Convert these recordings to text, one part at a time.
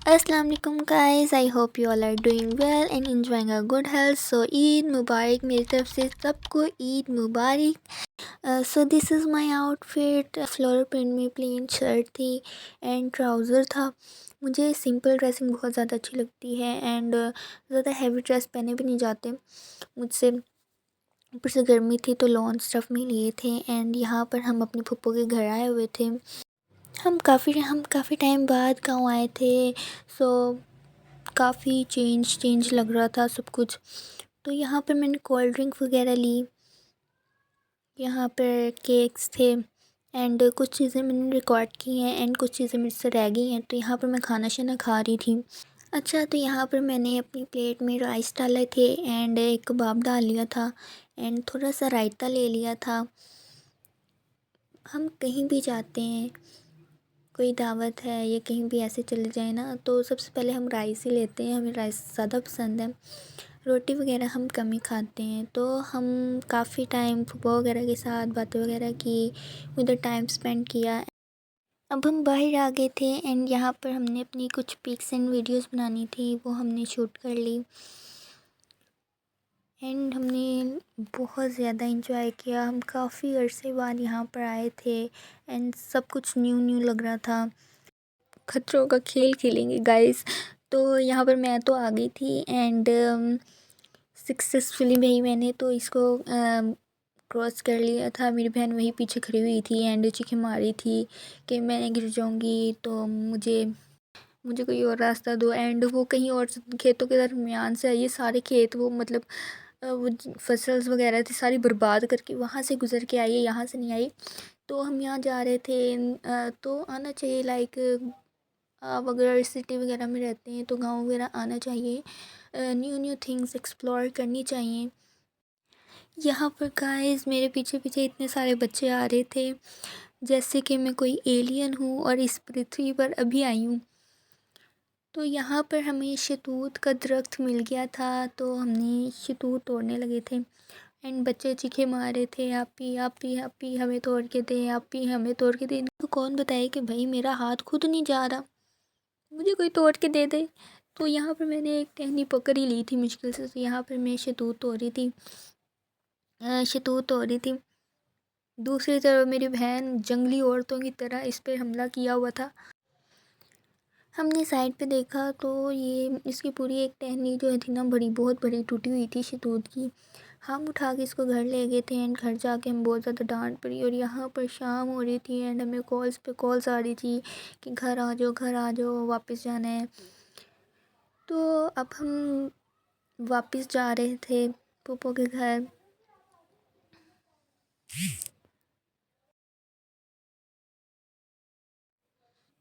अस्सलाम वालेकुम guys, I hope you all are doing well and enjoying a good health. So Eid Mubarak, मेरी तरफ से सबको ईद मुबारक। So this is my outfit. Floral print में प्लेन शर्ट थी एंड ट्राउज़र था। मुझे सिंपल ड्रेसिंग बहुत ज़्यादा अच्छी लगती है एंड ज़्यादा हैवी ड्रेस पहने भी नहीं जाते मुझसे। ऊपर से गर्मी थी तो लॉन स्टफ़ में लिए थे एंड यहाँ पर हम अपनी फूफो के घर आए हुए थे। हम काफ़ी टाइम बाद गाँव आए थे। सो काफ़ी चेंज लग रहा था सब कुछ। तो यहाँ पर मैंने कोल्ड ड्रिंक वगैरह ली, यहाँ पर केक्स थे एंड कुछ चीज़ें मैंने रिकॉर्ड की हैं एंड कुछ चीज़ें मेरे से रह गई हैं। तो यहाँ पर मैं खाना शाना खा रही थी। अच्छा, तो यहाँ पर मैंने अपनी प्लेट में राइस डाले थे एंड एक कबाब डाल लिया था एंड थोड़ा सा रायता ले लिया था। हम कहीं भी जाते हैं, कोई दावत है या कहीं भी ऐसे चले जाए ना, तो सबसे पहले हम राइस ही लेते हैं। हमें राइस ज़्यादा पसंद है, रोटी वगैरह हम कम ही खाते हैं। तो हम काफ़ी टाइम फूफा वगैरह के साथ बातें वगैरह की, उधर टाइम स्पेंड किया। अब हम बाहर आ गए थे एंड यहाँ पर हमने अपनी कुछ पिक्स एंड वीडियोस बनानी थी, वो हमने शूट कर ली एंड हमने बहुत ज़्यादा इंजॉय किया। हम काफ़ी अरसे बाद यहाँ पर आए थे एंड सब कुछ न्यू न्यू लग रहा था। खतरों का खेल खेलेंगे गाइस। तो यहाँ पर मैं तो आ गई थी एंड सक्सेसफुली भाई मैंने तो इसको क्रॉस कर लिया था। मेरी बहन वहीं पीछे खड़ी हुई थी एंड चीखें मारी थी कि मैं गिर जाऊंगी, तो मुझे मुझे कोई और रास्ता दो। एंड वो कहीं और खेतों के दरमियान से, ये सारे खेत वो मतलब वो फसल्स वगैरह थी सारी बर्बाद करके वहाँ से गुज़र के आई है, यहाँ से नहीं आई। तो हम यहाँ जा रहे थे। तो आना चाहिए, लाइक आप अगर सिटी वगैरह में रहते हैं तो गांव वगैरह आना चाहिए, न्यू न्यू थिंग्स एक्सप्लोर करनी चाहिए। यहाँ पर गाइस मेरे पीछे पीछे इतने सारे बच्चे आ रहे थे जैसे कि मैं कोई एलियन हूँ और इस पृथ्वी पर अभी आई हूँ। तो यहाँ पर हमें शहतूत का दरख्त मिल गया था, तो हमने शहतूत तोड़ने लगे थे एंड बच्चे चीखे मार रहे थे, आप ही हमें तोड़ के दे, आप ही हमें तोड़ के दे। इनको कौन बताए कि भाई मेरा हाथ खुद नहीं जा रहा, मुझे कोई तोड़ के दे दे। तो यहाँ पर मैंने एक टहनी पकड़ ही ली थी मुश्किल से। तो यहाँ पर मैं शहतूत तोड़ रही थी, शहतूत तोड़ रही थी। दूसरी तरफ मेरी बहन जंगली औरतों की तरह इस पर हमला किया हुआ था। हमने साइड पे देखा तो ये इसकी पूरी एक टहनी जो थी ना, बड़ी बहुत बड़ी टूटी हुई थी शहतूत की। हम उठा के इसको घर ले गए थे एंड घर जाके हम बहुत ज़्यादा डांट पड़ी। और यहाँ पर शाम हो रही थी एंड हमें कॉल्स पे कॉल्स आ रही थी कि घर आ जाओ, घर आ जाओ, वापस जाना है। तो अब हम वापस जा रहे थे फूफो के घर।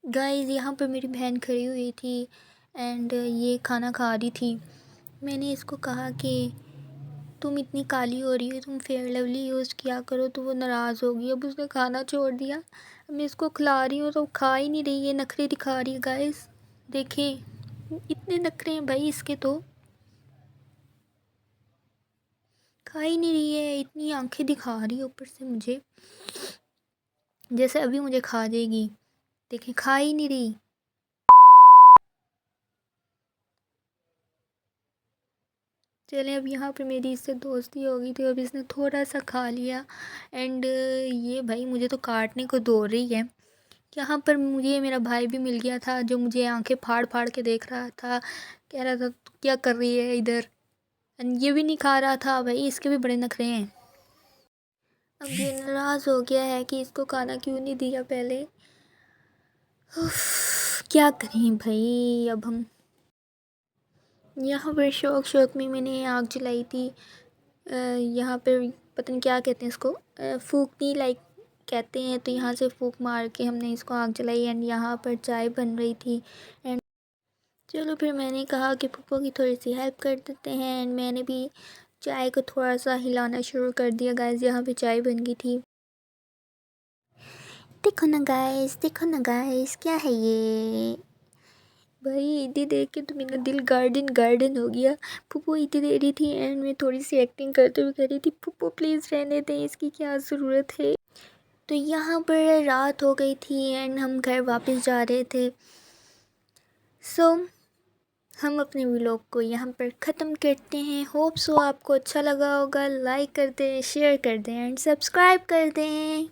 गाइस यहाँ पर मेरी बहन खड़ी हुई थी एंड ये खाना खा रही थी। मैंने इसको कहा कि तुम इतनी काली हो रही हो, तुम फेयर लवली यूज़ किया करो। तो वो नाराज़ हो गई, अब उसने खाना छोड़ दिया। अब मैं इसको खिला रही हूँ तो खा ही नहीं रही है, नखरे दिखा रही है। गाइस देखें, इतने नखरे हैं भाई इसके, तो खा ही नहीं रही है, इतनी आंखें दिखा रही है ऊपर से मुझे, जैसे अभी मुझे खा जाएगी। देखें, खा ही नहीं रही। चलें, अब यहाँ पे मेरी इससे दोस्ती हो गई थी, अब इसने थोड़ा सा खा लिया एंड ये भाई मुझे तो काटने को दौड़ रही है। यहाँ पर मुझे मेरा भाई भी मिल गया था जो मुझे आंखें फाड़ फाड़ के देख रहा था, कह रहा था तू क्या कर रही है इधर। एंड ये भी नहीं खा रहा था भाई, इसके भी बड़े नखरे हैं। अब ये नाराज़ हो गया है कि इसको खाना क्यों नहीं दिया पहले। उफ, क्या करें भाई अब हम। यहाँ पर शौक शौक में मैंने आग जलाई थी। यहाँ पर पता नहीं क्या कहते हैं इसको, फूकनी लाइक कहते हैं। तो यहाँ से फूक मार के हमने इसको आग जलाई एंड यहाँ पर चाय बन रही थी एंड चलो फिर मैंने कहा कि पप्पो की थोड़ी सी हेल्प कर देते हैं एंड मैंने भी चाय को थोड़ा सा हिलाना शुरू कर दिया। गाइस यहाँ पे चाय बन गई थी। देखो ना गाइस, देखो ना गाइस, क्या है ये भाई। ईदी देख के तो मेरा दिल गार्डन गार्डन हो गया। पप्पो ईदी दे रही थी एंड मैं थोड़ी सी एक्टिंग करते हुए कह रही थी पप्पो प्लीज़ रहने दें, इसकी क्या ज़रूरत है। तो यहाँ पर रात हो गई थी एंड हम घर वापस जा रहे थे। सो हम अपने व्लॉग को यहाँ पर ख़त्म करते हैं। होप सो आपको अच्छा लगा होगा। लाइक कर दें, शेयर कर दें एंड सब्सक्राइब कर दें।